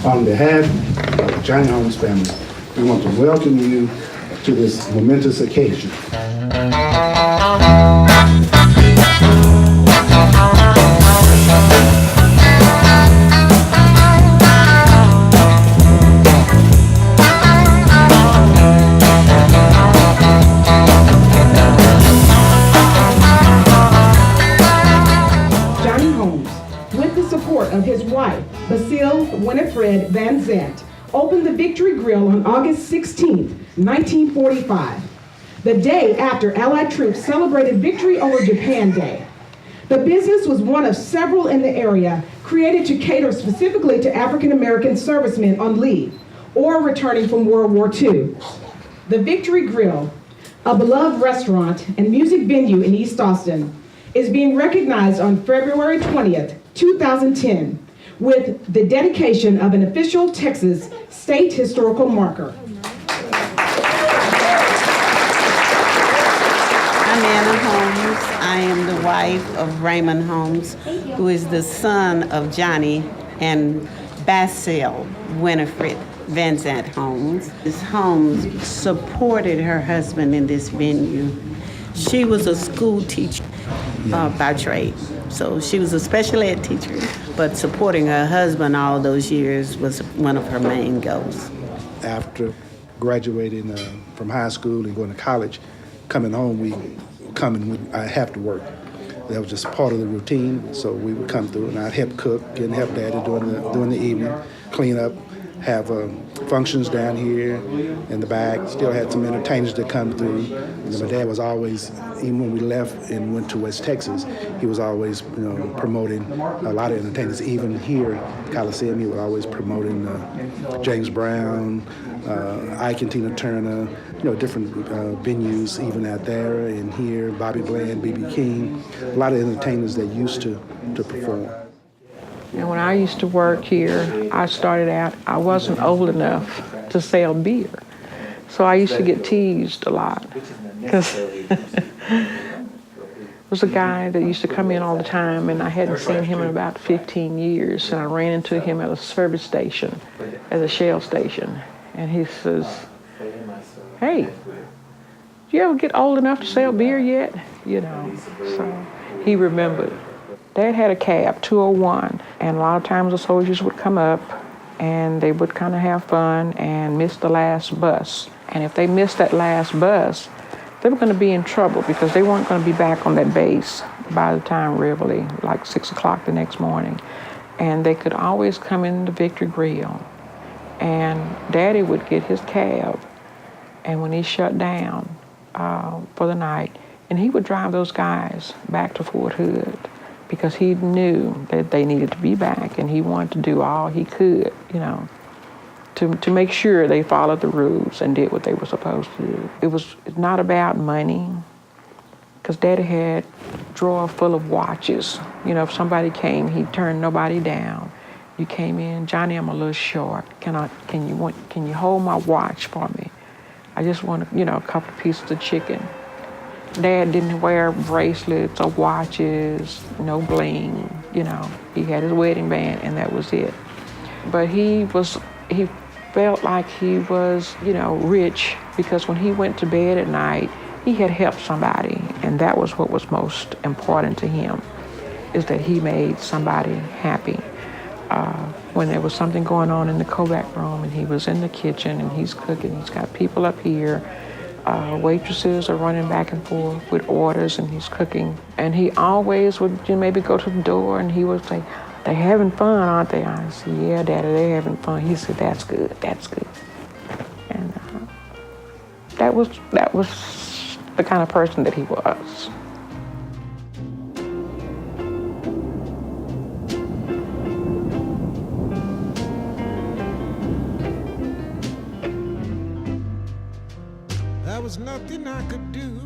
On behalf of the Johnny Holmes family, we want to welcome you to this momentous occasion. Johnny Holmes, with the support of his wife, Basile Winifred Van Zant, opened the Victory Grill on August 16, 1945, the day after Allied troops celebrated victory over Japan Day. The business was one of several in the area created to cater specifically to African American servicemen on leave or returning from World War II. The Victory Grill, a beloved restaurant and music venue in East Austin, is being recognized on February 20th, 2010, with the dedication of an official Texas state historical marker. I'm Anna Holmes. I am the wife of Raymond Holmes, who is the son of Johnny and Basile Winifred Van Zant Holmes. Ms. Holmes supported her husband in this venue. She was a school teacher by trade. So she was a special ed teacher, but supporting her husband all those years was one of her main goals. After graduating from high school and going to college, coming home, I have to work. That was just part of the routine, so we would come through and I'd help cook and help Daddy during the evening, clean up, have functions down here in the back. Still had some entertainers that come through. And my dad was always, even when we left and went to West Texas, he was always, promoting a lot of entertainers. Even here at Coliseum, he was always promoting James Brown, Ike and Tina Turner, different venues even out there and here, Bobby Bland, B.B. King, a lot of entertainers that used to perform. And when I used to work here, I started out, I wasn't old enough to sell beer. So I used to get teased a lot. Because there was a guy that used to come in all the time, and I hadn't seen him in about 15 years. And I ran into him at a service station, at a Shell station. And he says, "Hey, did you ever get old enough to sell beer yet?" So he remembered. Dad had a cab, 201, and a lot of times the soldiers would come up and they would kind of have fun and miss the last bus. And if they missed that last bus, they were going to be in trouble because they weren't going to be back on that base by the time really, like 6 o'clock the next morning. And they could always come in the Victory Grill. And Daddy would get his cab, and when he shut down for the night, and he would drive those guys back to Fort Hood, because he knew that they needed to be back, and he wanted to do all he could, to make sure they followed the rules and did what they were supposed to do. It's not about money, because Daddy had a drawer full of watches. If somebody came, he'd turn nobody down. You came in, "Johnny, I'm a little short. Can you hold my watch for me? I just want a couple of pieces of chicken." Dad didn't wear bracelets or watches, no bling, He had his wedding band and that was it. But he felt like he was, rich, because when he went to bed at night, he had helped somebody, and that was what was most important to him, is that he made somebody happy. When there was something going on in the Kovac room and he was in the kitchen and he's cooking, he's got people up here, waitresses are running back and forth with orders, and he's cooking. And he always would maybe go to the door and he would say, "They having fun, aren't they?" I said, "Yeah, Daddy, they're having fun." He said, "That's good, that's good." And that was the kind of person that he was. There was nothing I could do